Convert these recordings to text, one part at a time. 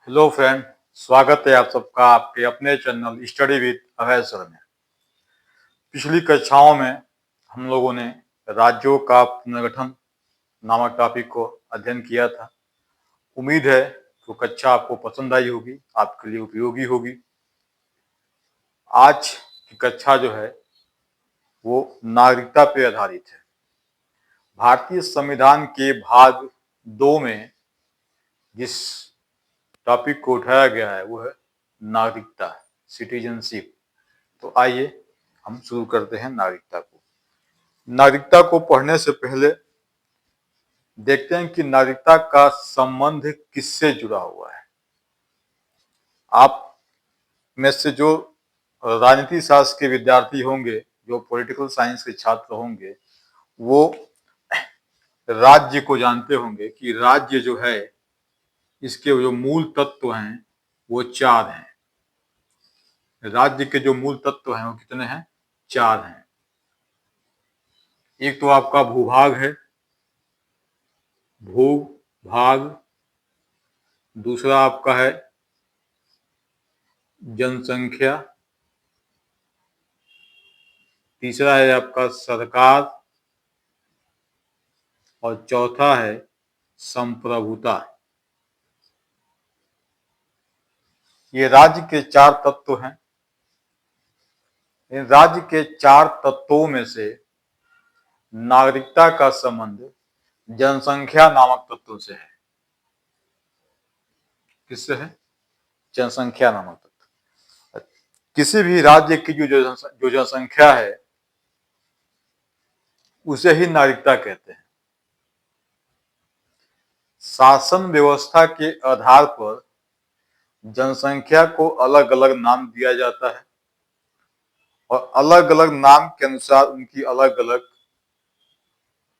Hello friend, स्वागत है आप सबका आपके अपने channel study with Abhay sir में। पिछली कक्षाओं में हम लोगों ने राज्यों का पुनर्गठन नामक टॉपिक को अध्ययन किया था। उम्मीद है वो कक्षा आपको पसंद आई होगी, आपके लिए उपयोगी होगी। आज की कक्षा जो है वो नागरिकता पे आधारित है। भारतीय संविधान के भाग 2 में जिस टॉपिक को उठाया गया है वो है नागरिकता, सिटीजनशिप। तो आइए हम शुरू करते हैं नागरिकता को। नागरिकता को पढ़ने से पहले देखते हैं कि नागरिकता का संबंध किससे जुड़ा हुआ है। आप में से जो राजनीति शास्त्र के विद्यार्थी होंगे, जो पॉलिटिकल साइंस के छात्र होंगे, वो राज्य को जानते होंगे कि राज्य जो है इसके जो मूल तत्व हैं वो 4 हैं। राज्य के जो मूल तत्व हैं वो कितने हैं? 4 हैं। एक तो आपका भूभाग है, भू भाग। दूसरा आपका है जनसंख्या। तीसरा है आपका सरकार और चौथा है संप्रभुता। ये राज्य के 4 तत्व हैं। इन राज्य के 4 तत्वों में से नागरिकता का संबंध जनसंख्या नामक तत्व से है। किससे है? जनसंख्या नामक तत्व। किसी भी राज्य की जो जनसंख्या है उसे ही नागरिकता कहते हैं। शासन व्यवस्था के आधार पर जनसंख्या को अलग अलग नाम दिया जाता है और अलग अलग नाम के अनुसार उनकी अलग अलग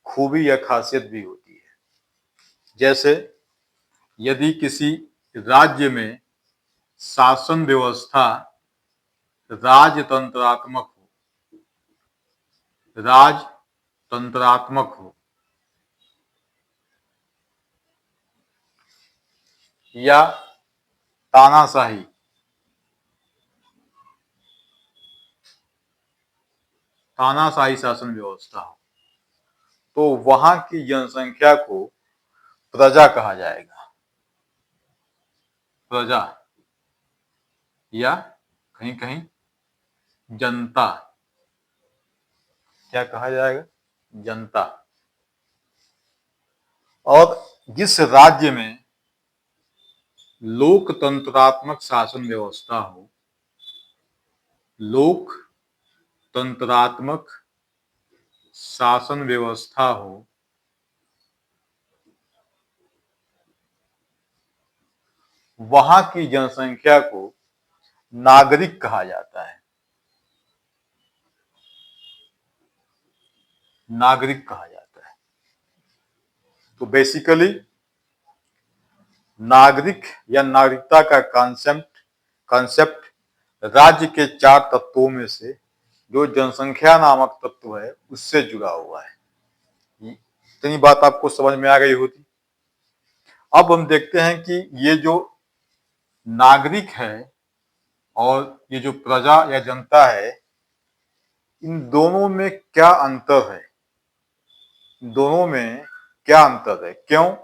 खूबी या खासियत भी होती है। जैसे यदि किसी राज्य में शासन व्यवस्था राजतंत्रात्मक हो या तानाशाही शासन व्यवस्था हो तो वहां की जनसंख्या को प्रजा कहा जाएगा। प्रजा या कहीं कहीं जनता। क्या कहा जाएगा? जनता। और जिस राज्य में लोकतंत्रात्मक शासन व्यवस्था हो, लोकतंत्रात्मक शासन व्यवस्था हो, वहां की जनसंख्या को नागरिक कहा जाता है। नागरिक कहा जाता है। तो बेसिकली नागरिक या नागरिकता का कॉन्सेप्ट राज्य के 4 तत्वों में से जो जनसंख्या नामक तत्व है उससे जुड़ा हुआ है। इतनी बात आपको समझ में आ गई होती। अब हम देखते हैं कि ये जो नागरिक है और ये जो प्रजा या जनता है, इन दोनों में क्या अंतर है? इन दोनों में क्या अंतर है? क्यों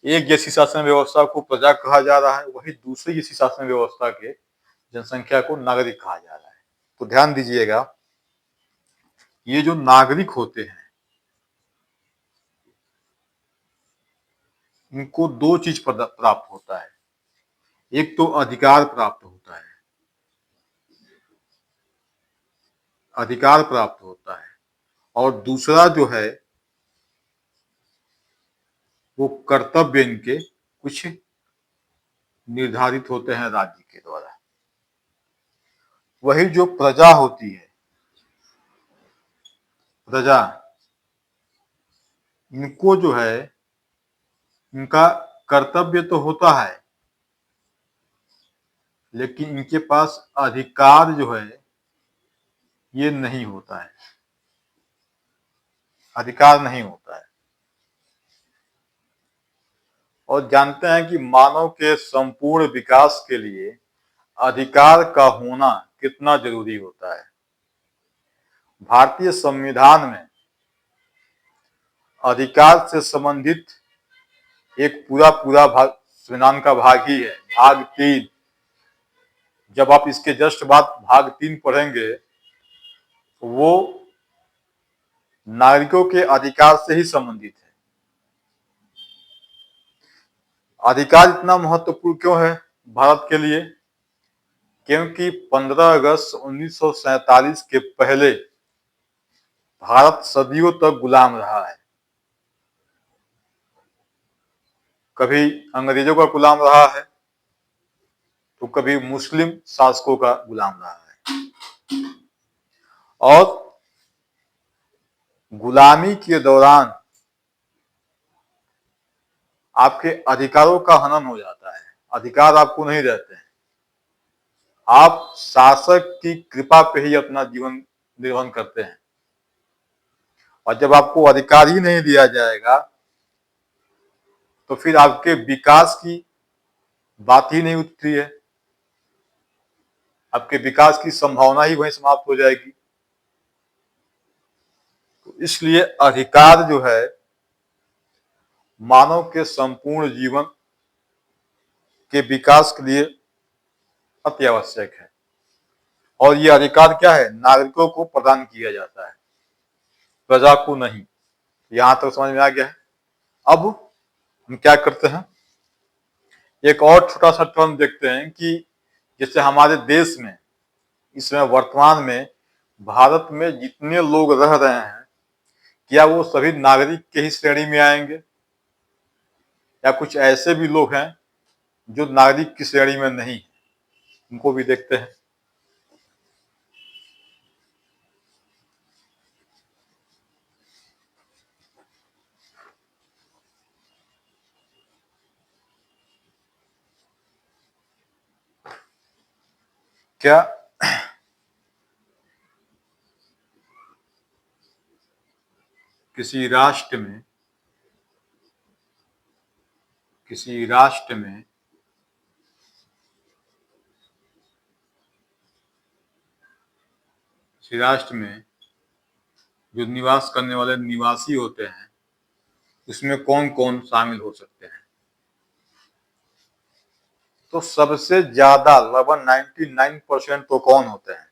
एक जैसी शासन व्यवस्था को प्रजा कहा जा रहा है, वही दूसरी जैसी शासन व्यवस्था के जनसंख्या को नागरिक कहा जा रहा है? तो ध्यान दीजिएगा, ये जो नागरिक होते हैं इनको 2 चीज प्राप्त होता है। एक तो अधिकार प्राप्त होता है, अधिकार प्राप्त होता है, और दूसरा जो है वो कर्तव्य इनके कुछ निर्धारित होते हैं राज्य के द्वारा। वही जो प्रजा होती है, प्रजा, इनको जो है इनका कर्तव्य तो होता है लेकिन इनके पास अधिकार जो है ये नहीं होता है। अधिकार नहीं होता है। और जानते हैं कि मानव के संपूर्ण विकास के लिए अधिकार का होना कितना जरूरी होता है। भारतीय संविधान में अधिकार से संबंधित एक पूरा भाग संविधान का भाग ही है, भाग 3। जब आप इसके जस्ट बाद भाग 3 पढ़ेंगे तो वो नागरिकों के अधिकार से ही संबंधित है। अधिकार इतना महत्वपूर्ण क्यों है भारत के लिए? क्योंकि 15 अगस्त 1947 के पहले भारत सदियों तक गुलाम रहा है। कभी अंग्रेजों का गुलाम रहा है तो कभी मुस्लिम शासकों का गुलाम रहा है। और गुलामी के दौरान आपके अधिकारों का हनन हो जाता है, अधिकार आपको नहीं रहते हैं। आप शासक की कृपा पे ही अपना जीवन निर्वहन करते हैं, और जब आपको अधिकार ही नहीं दिया जाएगा तो फिर आपके विकास की बात ही नहीं उठती है, आपके विकास की संभावना ही वहीं समाप्त हो जाएगी। तो इसलिए अधिकार जो है मानव के संपूर्ण जीवन के विकास के लिए अति आवश्यक है। और ये अधिकार क्या है? नागरिकों को प्रदान किया जाता है, प्रजा को नहीं। यहां तक समझ में आ गया है। अब हम क्या करते हैं, एक और छोटा सा टर्म देखते हैं कि जैसे हमारे देश में इस समय वर्तमान में भारत में जितने लोग रह रहे हैं, क्या वो सभी नागरिक के ही श्रेणी में आएंगे, या कुछ ऐसे भी लोग हैं जो नागरिक की श्रेणी में नहीं, उनको भी देखते हैं। क्या किसी राष्ट्र में किसी राष्ट्र में जो निवास करने वाले निवासी होते हैं उसमें कौन कौन शामिल हो सकते हैं? तो सबसे ज्यादा लगभग 99% तो कौन होते हैं?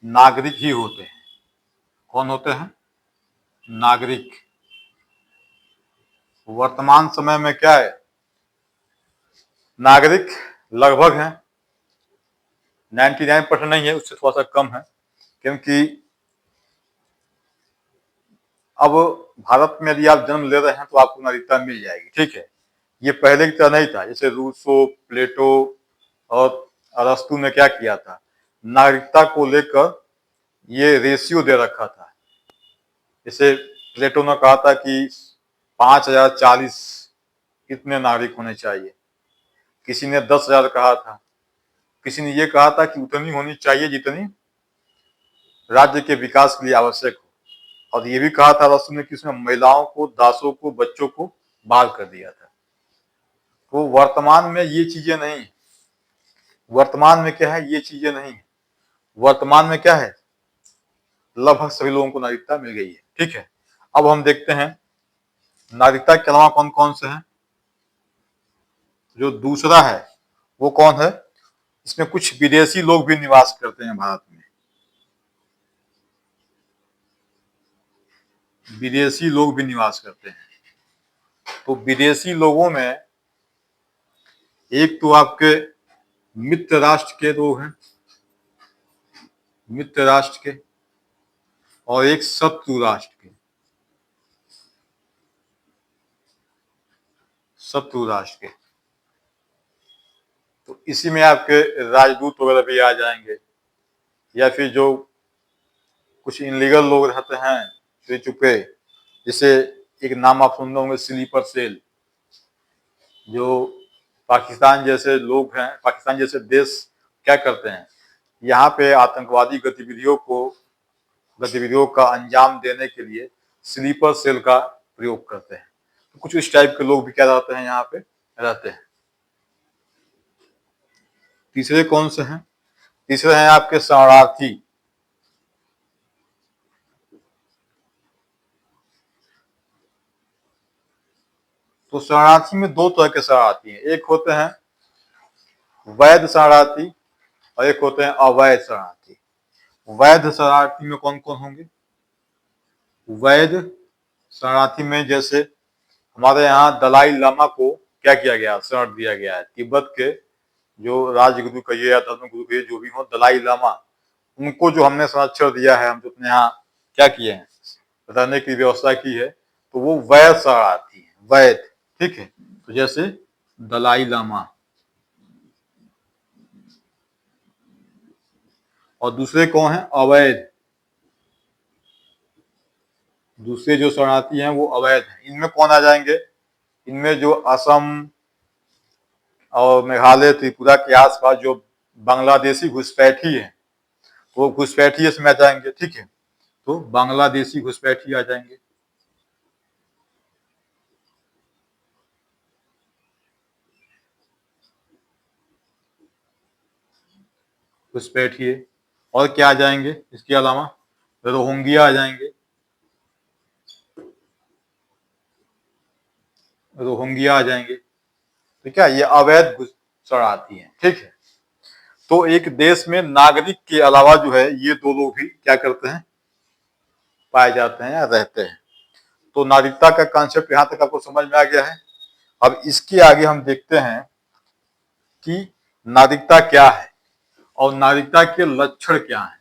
नागरिक ही होते हैं। कौन होते हैं? नागरिक। वर्तमान समय में क्या है, नागरिक लगभग हैं, 99% नहीं है, उससे थोड़ा सा कम है। क्योंकि अब भारत में यदि आप जन्म ले रहे हैं तो आपको नागरिकता मिल जाएगी, ठीक है। ये पहले की तरह नहीं था। जैसे रूसो, प्लेटो और अरस्तु ने क्या किया था, नागरिकता को लेकर ये रेशियो दे रखा था। जैसे प्लेटो ने कहा था कि 5040 इतने नागरिक होने चाहिए, किसी ने 10,000 कहा था, किसी ने ये कहा था कि उतनी होनी चाहिए जितनी राज्य के विकास के लिए आवश्यक हो, और ये भी कहा था रस्तु ने कि उसमें महिलाओं को, दासों को, बच्चों को बाहर कर दिया था। तो वर्तमान में ये चीजें नहीं, वर्तमान में क्या है, ये चीजें नहीं। वर्तमान में क्या है, लगभग सभी लोगों को नागरिकता मिल गई है, ठीक है। अब हम देखते हैं नागरिकता के अलावा कौन कौन से हैं। जो दूसरा है वो कौन है, इसमें कुछ विदेशी लोग भी निवास करते हैं भारत में। विदेशी लोग भी निवास करते हैं। तो विदेशी लोगों में एक तो आपके मित्र राष्ट्र के लोग हैं, मित्र राष्ट्र के, और एक शत्रु राष्ट्र के, शत्रु राष्ट्र के। तो इसी में आपके राजदूत वगैरह भी आ जाएंगे, या फिर जो कुछ इनलीगल लोग रहते हैं चुपे चुपे। जैसे एक नाम आप सुन रहे होंगे, स्लीपर सेल। जो पाकिस्तान जैसे लोग हैं, पाकिस्तान जैसे देश क्या करते हैं, यहाँ पे आतंकवादी गतिविधियों का अंजाम देने के लिए स्लीपर सेल का प्रयोग करते हैं। तो कुछ इस टाइप के लोग भी क्या रहते हैं यहाँ पे रहते हैं। तीसरे कौन से हैं? तीसरे हैं आपके शरणार्थी। तो शरणार्थी में दो तरह के शरणार्थी हैं, एक होते हैं वैध शरणार्थी और एक होते हैं अवैध शरणार्थी। वैध शरणार्थी में कौन कौन होंगे? वैध शरणार्थी में जैसे हमारे यहाँ दलाई लामा को क्या किया गया, शरण दिया गया है। तिब्बत के जो राजगुरु कहिए या धर्म गुरु कहिए, जो भी हो, दलाई लामा, उनको जो हमने संरक्षण दिया है, हम जो अपने यहाँ क्या किए हैं, रहने की व्यवस्था की है, तो वो वैध शरणार्थी है, वैध। ठीक है, तो जैसे दलाई लामा। और दूसरे कौन है? अवैध। दूसरे जो शरणार्थी हैं वो अवैध हैं। इनमें कौन आ जाएंगे? इनमें जो असम और मेघालय त्रिपुरा के आसपास जो बांग्लादेशी घुसपैठी है, वो घुसपैठी इसमें आ जाएंगे। ठीक है, तो बांग्लादेशी घुसपैठी आ जाएंगे। घुसपैठिए। और क्या आ जाएंगे इसके अलावा? रोहिंग्या आ जाएंगे। रोहिंग्या आ जाएंगे। ठीक है, ये अवैध शरणार्थी हैं। ठीक है, तो एक देश में नागरिक के अलावा जो है ये दो लोग भी क्या करते हैं, पाए जाते हैं या रहते हैं। तो नागरिकता का कॉन्सेप्ट यहां तक आपको समझ में आ गया है। अब इसके आगे हम देखते हैं कि नागरिकता क्या है और नागरिकता के लक्षण क्या हैं।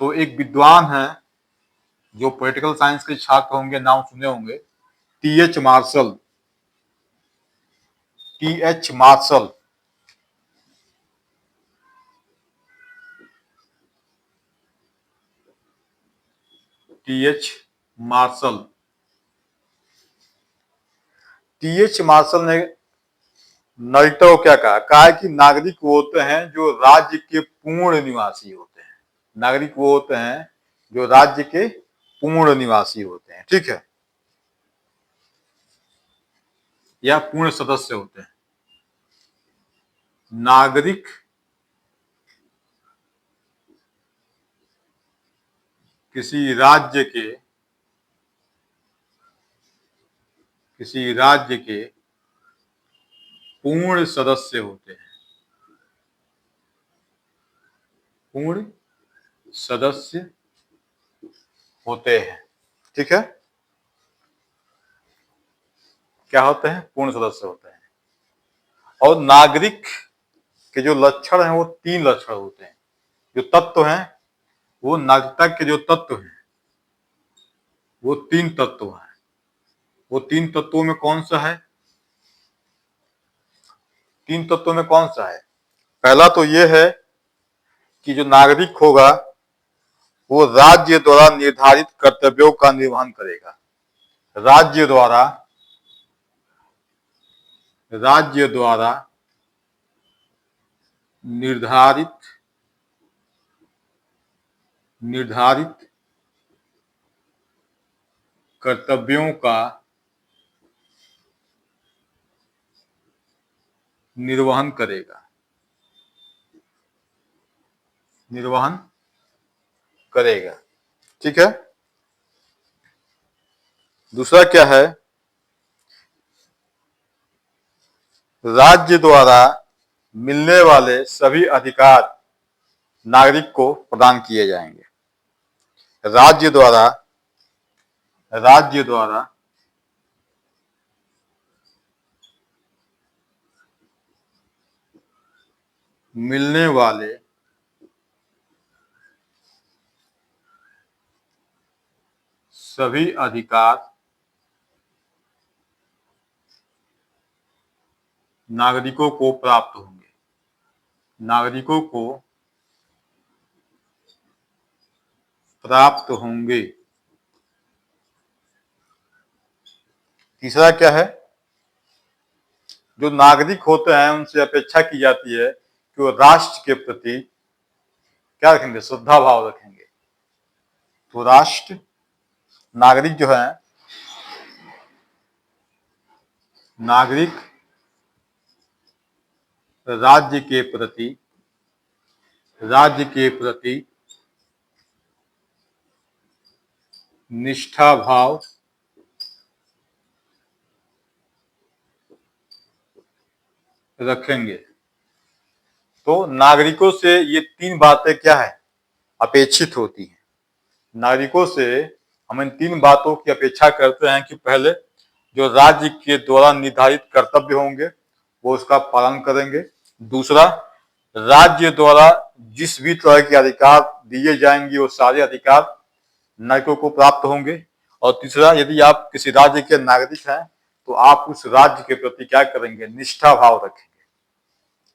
तो एक विद्वान है जो पॉलिटिकल साइंस के छात्र होंगे, नाम सुने होंगे, T H. Marshall. T H. Marshall. T H. Marshall. T H. Marshall ने नागरिकता को क्या कहा? कहा है कि नागरिक वो होते हैं जो राज्य के पूर्ण निवासी होते हैं। नागरिक वो होते हैं जो राज्य के पूर्ण निवासी होते हैं। ठीक है, या पूर्ण सदस्य होते हैं। नागरिक किसी राज्य के पूर्ण सदस्य होते हैं। पूर्ण सदस्य होते हैं। ठीक है, क्या होते हैं? पूर्ण सदस्य होते हैं। और नागरिक के जो लक्षण हैं वो तीन लक्षण होते हैं। जो तत्व हैं, वो नागरिकता के जो तत्व हैं वो तीन तत्व हैं। वो तीन तत्वों में कौन सा है? तीन तत्वों में कौन सा है? पहला तो ये है कि जो नागरिक होगा वो राज्य द्वारा निर्धारित कर्तव्यों का निर्वहन करेगा। राज्य द्वारा निर्धारित कर्तव्यों का निर्वहन करेगा। ठीक है, दूसरा क्या है? राज्य द्वारा मिलने वाले सभी अधिकार नागरिक को प्रदान किए जाएंगे। राज्य द्वारा मिलने वाले सभी अधिकार नागरिकों को प्राप्त होंगे। तीसरा क्या है? जो नागरिक होते हैं उनसे अपेक्षा की जाती है कि वो राष्ट्र के प्रति क्या रखेंगे? श्रद्धा भाव रखेंगे। तो नागरिक जो है, नागरिक राज्य के प्रति निष्ठा भाव रखेंगे। तो नागरिकों से ये तीन बातें क्या है, अपेक्षित होती हैं। नागरिकों से हम इन तीन बातों की अपेक्षा करते हैं कि पहले जो राज्य के द्वारा निर्धारित कर्तव्य होंगे वो उसका पालन करेंगे। दूसरा, राज्य द्वारा जिस भी तरह के अधिकार दिए जाएंगे वो सारे अधिकार नागरिकों को प्राप्त होंगे। और तीसरा, यदि आप किसी राज्य के नागरिक हैं तो आप उस राज्य के प्रति क्या करेंगे, निष्ठा भाव रखेंगे।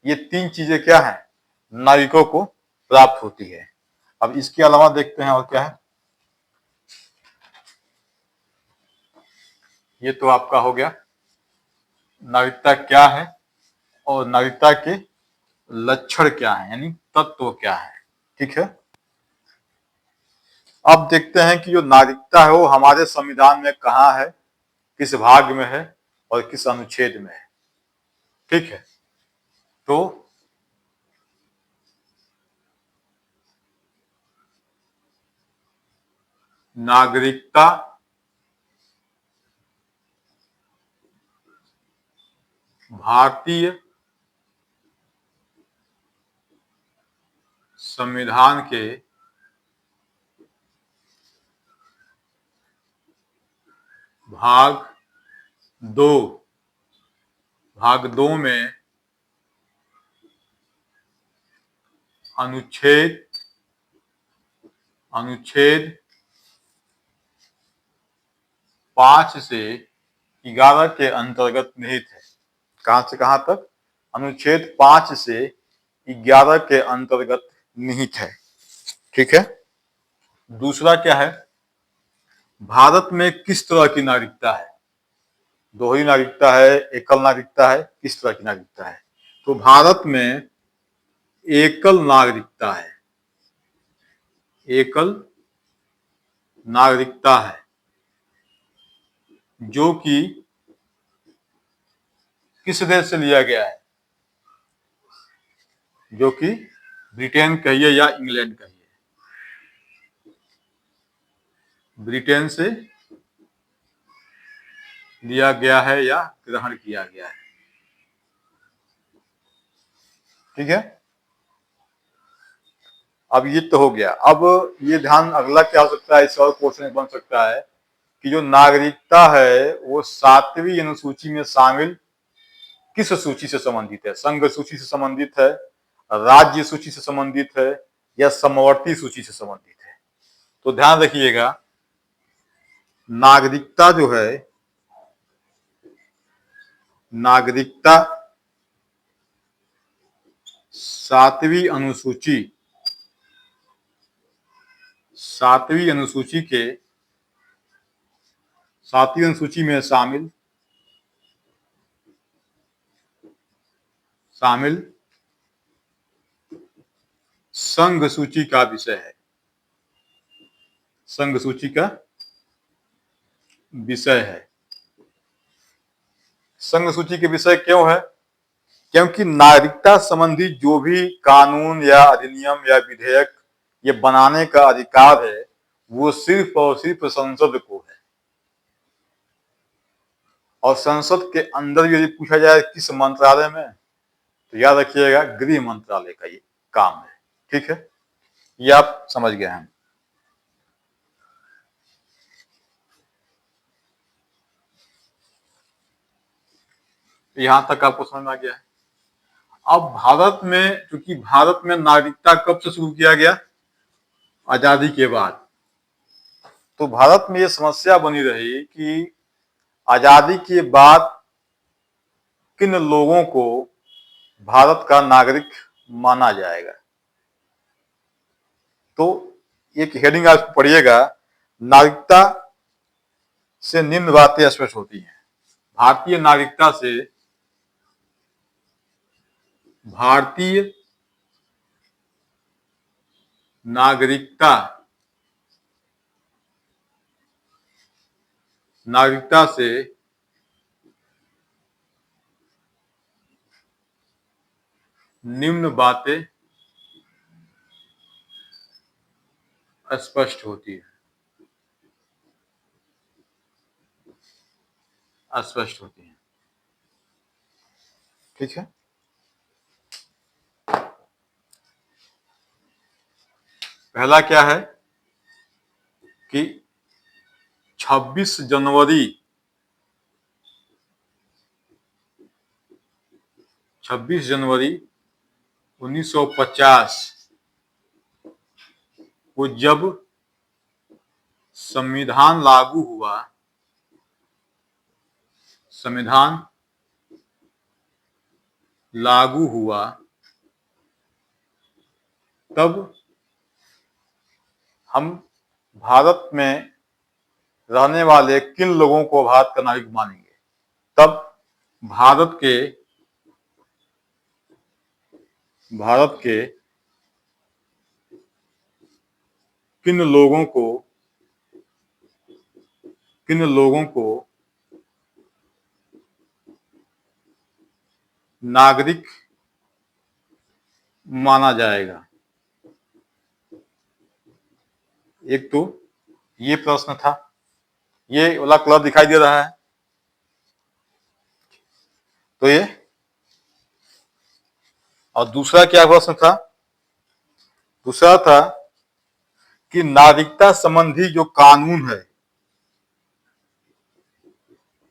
ये तीन चीजें क्या है, नागरिकों को प्राप्त होती है। अब इसके अलावा देखते हैं और क्या है। ये तो आपका हो गया नागरिकता क्या है और नागरिकता के लक्षण क्या है, यानी तत्व क्या है। ठीक है, अब देखते हैं कि जो नागरिकता है वो हमारे संविधान में कहाँ है, किस भाग में है और किस अनुच्छेद में है। ठीक है, तो नागरिकता भारतीय संविधान के भाग दो में अनुच्छेद 5 से 11 के अंतर्गत निहित है। कहां से कहां तक, अनुच्छेद 5 से 11 के अंतर्गत निहित है। ठीक है, दूसरा क्या है, भारत में किस तरह की नागरिकता है, दोहरी नागरिकता है, एकल नागरिकता है, किस तरह की नागरिकता है। तो भारत में एकल नागरिकता है, एकल नागरिकता है जो कि किस देश से लिया गया है, जो कि ब्रिटेन कहिए या इंग्लैंड कहिए, ब्रिटेन से लिया गया है या ग्रहण किया गया है। ठीक है, अब ये तो हो गया। अब ये ध्यान अगला क्या हो सकता है, इस और क्वेश्चन बन सकता है कि जो नागरिकता है वो 7वीं अनुसूची में शामिल किस सूची से संबंधित है, संघ सूची से संबंधित है, राज्य सूची से संबंधित है या समवर्ती सूची से संबंधित है। तो ध्यान रखिएगा, नागरिकता जो है, नागरिकता 7वीं अनुसूची, 7वीं अनुसूची के 7वीं अनुसूची में शामिल संघ सूची का विषय है, संघ सूची का विषय है। संघ सूची के विषय क्यों है, क्योंकि नागरिकता संबंधी जो भी कानून या अधिनियम या विधेयक ये बनाने का अधिकार है वो सिर्फ और सिर्फ संसद को है। और संसद के अंदर यदि पूछा जाए किस मंत्रालय में, तो याद रखिएगा गृह मंत्रालय का ये काम है। ठीक है, ये आप समझ गए हैं। यहां तक आपको समझ में आ गया है। अब भारत में, क्योंकि भारत में नागरिकता कब से शुरू किया गया, आजादी के बाद। तो भारत में ये समस्या बनी रही कि आजादी के बाद किन लोगों को भारत का नागरिक माना जाएगा। तो एक हेडिंग आप पढ़िएगा, नागरिकता से निम्न बातें स्पष्ट होती हैं। भारतीय नागरिकता से भारतीय नागरिकता से निम्न बातें स्पष्ट होती है, अस्पष्ट होती है। ठीक है। पहला क्या है कि 26 जनवरी 1950 को जब संविधान लागू हुआ, संविधान लागू हुआ, तब हम भारत में रहने वाले किन लोगों को भारत का नागरिक मानेंगे। तब भारत के किन लोगों को नागरिक माना जाएगा। एक तो ये प्रश्न था, ये वाला कलर दिखाई दे रहा है, तो ये। और दूसरा क्या प्रश्न था? दूसरा था कि नागरिकता संबंधी जो कानून है,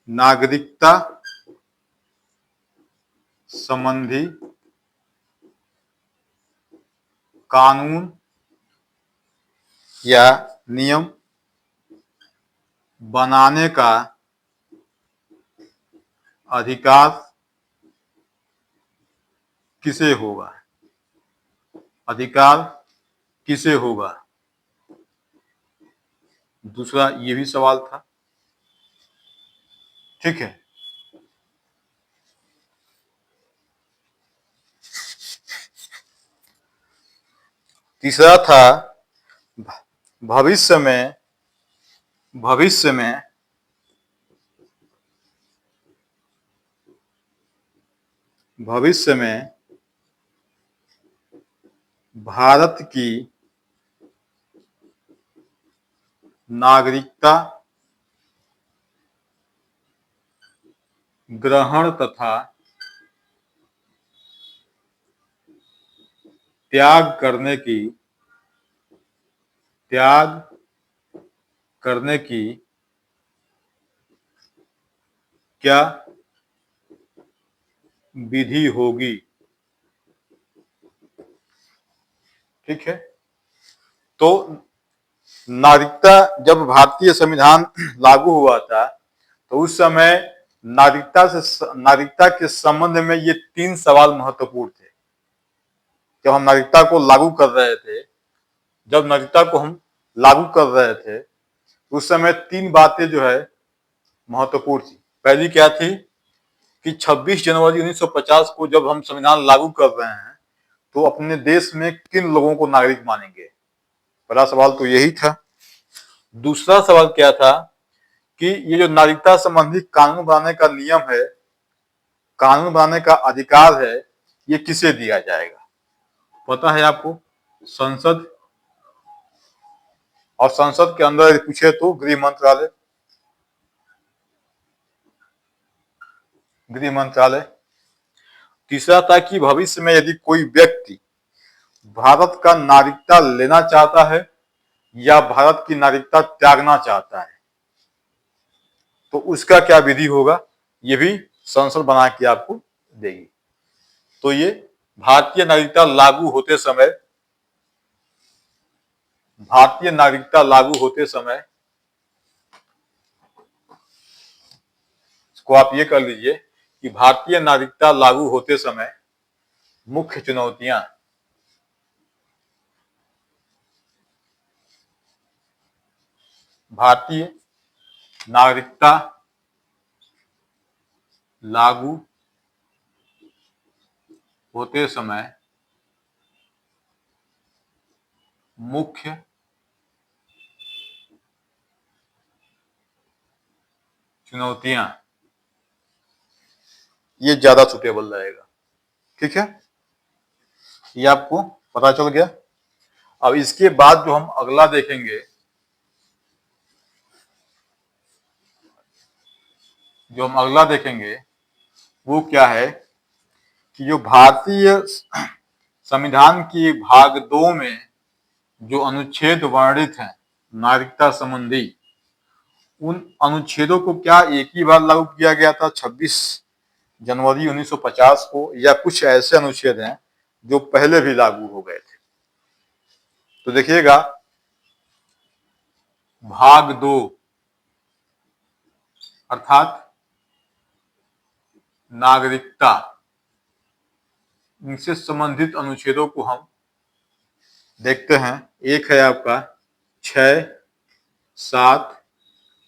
नागरिकता संबंधी कानून या नियम बनाने का अधिकार किसे होगा? अधिकार किसे होगा? दूसरा ये भी सवाल था। ठीक है। तीसरा था भविष्य में भारत की नागरिकता ग्रहण तथा त्याग करने की क्या विधि होगी। ठीक है। तो नागरिकता, जब भारतीय संविधान लागू हुआ था, तो उस समय नागरिकता के संबंध में ये 3 सवाल महत्वपूर्ण थे। जब हम नागरिकता को लागू कर रहे थे, उस समय 3 बातें जो है महत्वपूर्ण थी। पहली क्या थी कि 26 जनवरी 1950 को जब हम संविधान लागू कर रहे हैं, तो अपने देश में किन लोगों को नागरिक मानेंगे। पहला सवाल तो यही था। दूसरा सवाल क्या था कि ये जो नागरिकता संबंधी कानून बनाने का नियम है, कानून बनाने का अधिकार है, ये किसे दिया जाएगा। पता है आपको, संसद, और संसद के अंदर पूछे तो गृह मंत्रालय। तीसरा था कि भविष्य में यदि कोई व्यक्ति भारत का नागरिकता लेना चाहता है या भारत की नागरिकता त्यागना चाहता है, तो उसका क्या विधि होगा, ये भी संसद बना के आपको देगी। तो ये भारतीय नागरिकता लागू होते समय इसको आप ये कर लीजिए कि भारतीय नागरिकता लागू होते समय मुख्य चुनौतियां, भारतीय नागरिकता लागू होते समय मुख्य चुनौतियां, ये ज्यादा सुटेबल रहेगा। ठीक है। ये आपको पता चल गया। अब इसके बाद जो हम अगला देखेंगे, वो क्या है कि जो भारतीय संविधान की भाग 2 में जो अनुच्छेद वर्णित हैं नागरिकता संबंधी, उन अनुच्छेदों को क्या एक ही बार लागू किया गया था 26 जनवरी 1950 को, या कुछ ऐसे अनुच्छेद हैं जो पहले भी लागू हो गए थे। तो देखिएगा, भाग 2 अर्थात नागरिकता, इनसे संबंधित अनुच्छेदों को हम देखते हैं। एक है आपका 6, 7,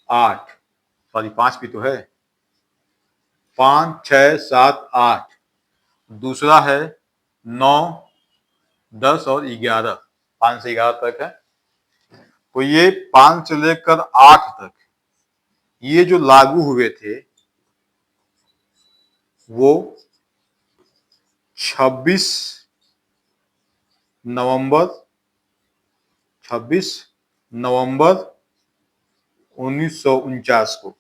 8, सॉरी 5 भी तो है, 5, 6, 7, 8। दूसरा है 9, 10 और 11, 5 से 11 तक है। तो ये 5 से लेकर 8 तक ये जो लागू हुए थे वो 26 नवंबर 1949 को,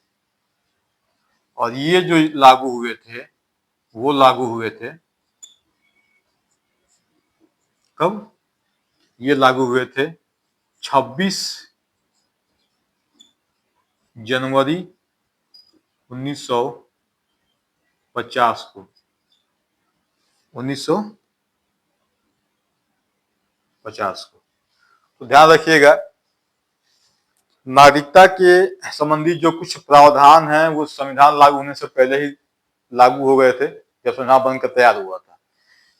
और ये जो लागू हुए थे वो लागू हुए थे कब? ये लागू हुए थे 26 जनवरी 1950 को, 1950 को। तो ध्यान रखिएगा, नागरिकता के संबंधी जो कुछ प्रावधान हैं वो संविधान लागू होने से पहले ही लागू हो गए थे, जब संविधान बनकर तैयार हुआ था,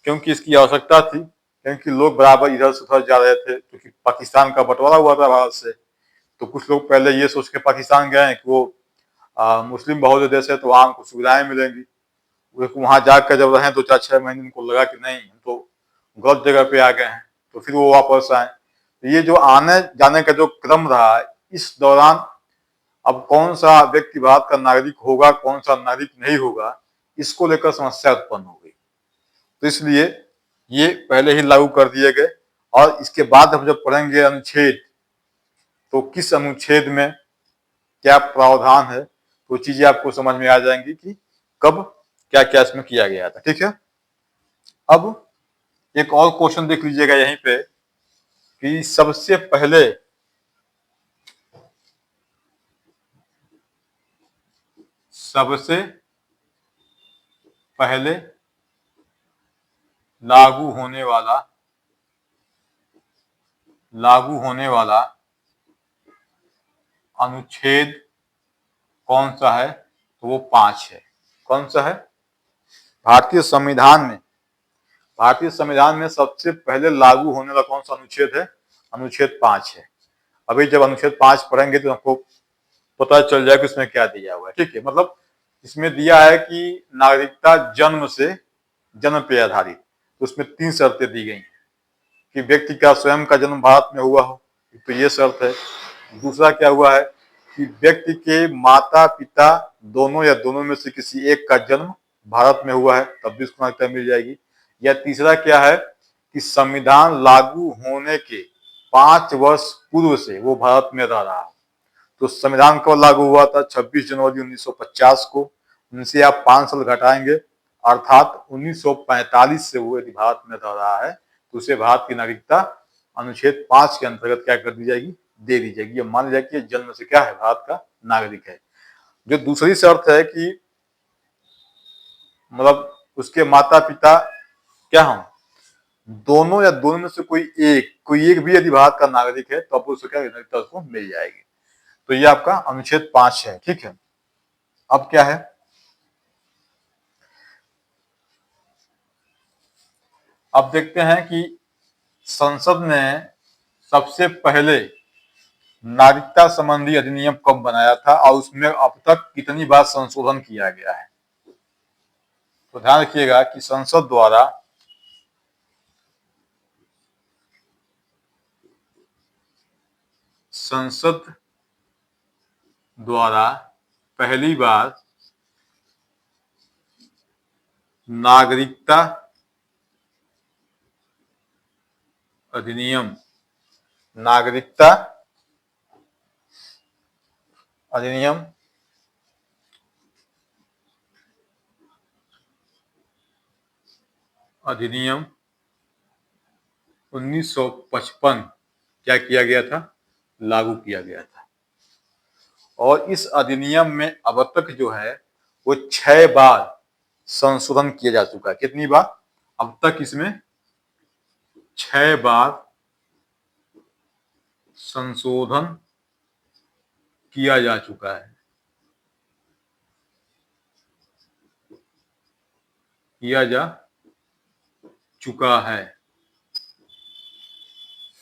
क्योंकि इसकी आवश्यकता थी, क्योंकि लोग बराबर इधर से उधर जा रहे थे, क्योंकि पाकिस्तान का बंटवारा हुआ था भारत से। तो कुछ लोग पहले ये सोच के पाकिस्तान गए कि वो मुस्लिम बहुल देश है तो वहाँ उनको सुविधाएं मिलेंगी। वहां जाकर जब रहे 2-4-6 महीने, उनको लगा कि नहीं, हम तो गलत जगह पे आ गए हैं, तो फिर वो वापस आए। तो ये जो आने जाने का जो क्रम रहा, इस दौरान अब कौन सा व्यक्ति भारत का नागरिक होगा, कौन सा नागरिक नहीं होगा, इसको लेकर समस्या उत्पन्न हो गई। तो इसलिए ये पहले ही लागू कर दिए गए। और इसके बाद हम जब पढ़ेंगे अनुच्छेद, तो किस अनुच्छेद में क्या प्रावधान है, तो चीजें आपको समझ में आ जाएंगी कि कब क्या क्या इसमें किया गया था। ठीक है, अब एक और क्वेश्चन देख लीजिएगा यहीं पे कि सबसे पहले लागू होने वाला अनुच्छेद कौन सा है? तो वो 5 है। कौन सा है? भारतीय संविधान में सबसे पहले लागू होने वाला कौन सा अनुच्छेद है? अनुच्छेद 5 है। अभी जब अनुच्छेद 5 पढ़ेंगे तो आपको पता चल जाएगा कि इसमें क्या दिया हुआ है। ठीक है, मतलब इसमें दिया है कि नागरिकता जन्म पे आधारित। तो उसमें 3 शर्तें दी गई हैं कि व्यक्ति का स्वयं का जन्म भारत में हुआ हो, तो ये शर्त है। दूसरा क्या हुआ है कि व्यक्ति के माता पिता दोनों या दोनों में से किसी एक का जन्म भारत में हुआ है, तब भी उसको नागरिकता मिल जाएगी। या तीसरा क्या है कि संविधान लागू होने के 5 वर्ष पूर्व से वो भारत में रह रहा है। तो संविधान कब लागू हुआ था? 26 जनवरी 1950 को। उनसे आप 5 साल घटाएंगे, अर्थात 1945 से वो यदि भारत में रह रहा है तो उसे भारत की नागरिकता अनुच्छेद 5 के अंतर्गत क्या कर दी जाएगी? दे दी जाएगी। ये मान लिया कि जन्म से क्या है? भारत का नागरिक है। जो दूसरी शर्त है कि मतलब उसके माता पिता क्या हों? दोनों या दोनों में से कोई एक भी यदि भारत का नागरिक है तो आपको उसको क्या नागरिकता उसको मिल जाएगी। तो ये आपका अनुच्छेद 5 है। ठीक है, अब क्या है, अब देखते हैं कि संसद ने सबसे पहले नागरिकता संबंधी अधिनियम कब बनाया था और उसमें अब तक कितनी बार संशोधन किया गया है। तो ध्यान रखिएगा कि संसद द्वारा पहली बार नागरिकता अधिनियम, नागरिकता अधिनियम 1955 क्या किया गया था? लागू किया गया था। और इस अधिनियम में अब तक जो है वो 6 बार संशोधन किया जा चुका है। कितनी बार? अब तक इसमें 6 बार संशोधन किया जा चुका है। किया जा चुका है।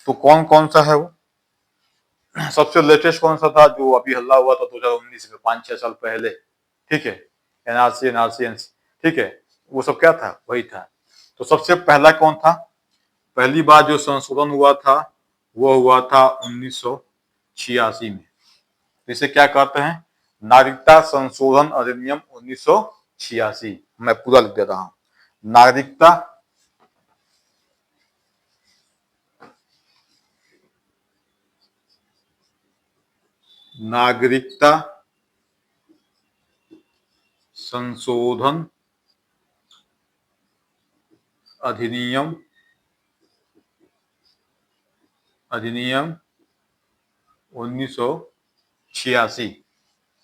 तो कौन कौन सा है वो? सबसे लेटेस्ट कौन सा था जो अभी हल्ला हुआ था 2019 में, 5-6 साल पहले? ठीक है, एनआरसी, ठीक है, वो सब क्या था? वही था। तो सबसे पहला कौन था? पहली बार जो संशोधन हुआ था वो हुआ था 1986 में। तो इसे क्या कहते हैं? नागरिकता संशोधन अधिनियम 1986। मैं पूरा लिख दे रहा हूं, नागरिकता नागरिकता संशोधन अधिनियम 1986।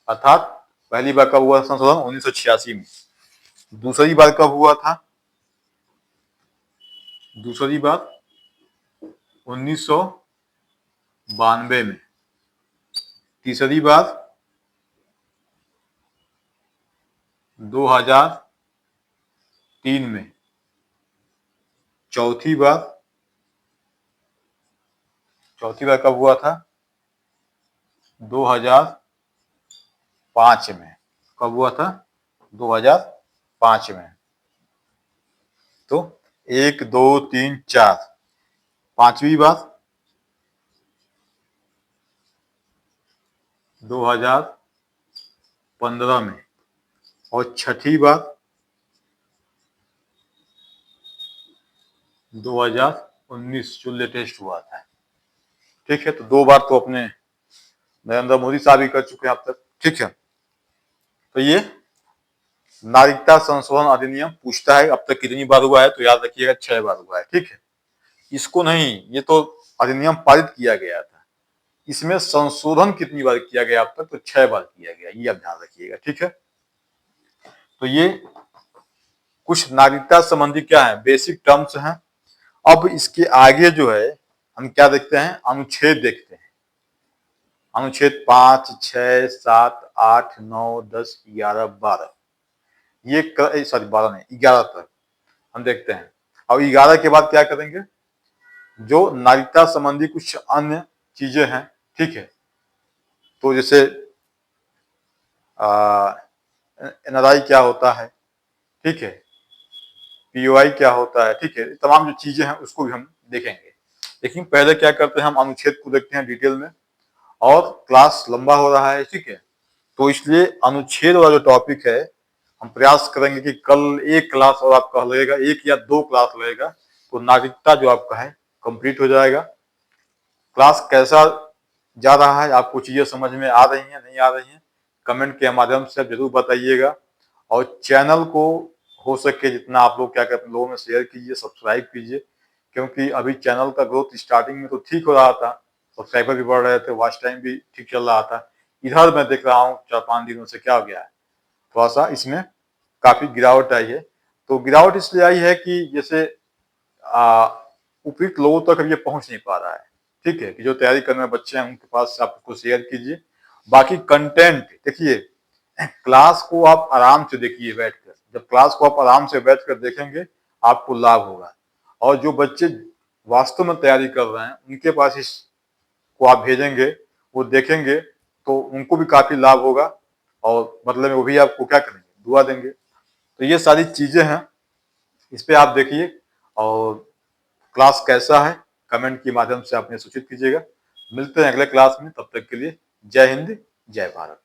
अर्थात पहली बार कब हुआ संशोधन? 1986 में। दूसरी बार कब हुआ था? दूसरी बार 1992 में। तीसरी बार 2003 में। चौथी बार कब हुआ था? 2005 में। कब हुआ था? 2005 में। तो 1, 2, 3, 4। पांचवी बार 2015 में। और छठी बार 2019 जो लेटेस्ट हुआ था। ठीक है, तो 2 बार तो अपने नरेंद्र मोदी साहब ही कर चुके हैं अब तक। ठीक है, तो ये नागरिकता संशोधन अधिनियम पूछता है अब तक कितनी बार हुआ है, तो याद रखिएगा 6 बार हुआ है। ठीक है, इसको नहीं, ये तो अधिनियम पारित किया गया था, इसमें संशोधन कितनी बार किया गया अब तक? तो 6 बार किया गया, ये आप ध्यान रखिएगा। ठीक है, तो ये कुछ नागरिकता संबंधी क्या है, बेसिक टर्म्स हैं। अब इसके आगे जो है हम क्या देखते हैं? अनुच्छेद देखते हैं। अनुच्छेद 5, 6, 7, 8, 9, 10, 11, 12, ये सॉरी 12 नहीं, 11 तक हम देखते हैं। और 11 के बाद क्या करेंगे? जो नागरिकता संबंधी कुछ अन्य चीजें हैं। ठीक है, तो जैसे एनआरआई क्या होता है, ठीक है, पीओआई क्या होता है, ठीक है, तमाम जो चीजें हैं उसको भी हम देखेंगे। लेकिन पहले क्या करते हैं, हम अनुच्छेद को देखते हैं डिटेल में, और क्लास लंबा हो रहा है। ठीक है, तो इसलिए अनुच्छेद वाला जो टॉपिक है हम प्रयास करेंगे कि कल एक क्लास और आपका लगेगा, 1 या 2 क्लास लगेगा, तो नागरिकता जो आपका है कंप्लीट हो जाएगा। क्लास कैसा जा रहा है, आपको चीजें समझ में आ रही हैं, नहीं आ रही हैं, कमेंट के माध्यम से आप जरूर बताइएगा। और चैनल को हो सके जितना आप लोग क्या कहते हैं, लोगों में शेयर कीजिए, सब्सक्राइब कीजिए, क्योंकि अभी चैनल का ग्रोथ स्टार्टिंग में तो ठीक हो रहा था, सब्सक्राइबर भी बढ़ रहे थे, वॉच टाइम भी ठीक चल रहा था। इधर मैं देख रहा हूँ 4-5 दिनों से क्या हो गया है, थोड़ा सा इसमें काफी गिरावट आई है। तो गिरावट इसलिए आई है कि जैसे उपयुक्त लोगों तक अब ये पहुंच नहीं पा रहा है। ठीक है, कि जो तैयारी करने वाले बच्चे हैं उनके पास आप उसको शेयर कीजिए। बाकी कंटेंट देखिए, क्लास को आप आराम से देखिए बैठकर। जब क्लास को आप आराम से बैठकर देखेंगे आपको लाभ होगा। और जो बच्चे वास्तव में तैयारी कर रहे हैं उनके पास इसको आप भेजेंगे, वो देखेंगे तो उनको भी काफी लाभ होगा, और मतलब वो भी आपको क्या करेंगे, दुआ देंगे। तो ये सारी चीजें हैं, इस पे आप देखिए। और क्लास कैसा है कमेंट के माध्यम से आपने सूचित कीजिएगा। मिलते हैं अगले क्लास में, तब तक के लिए जय हिंद, जय भारत।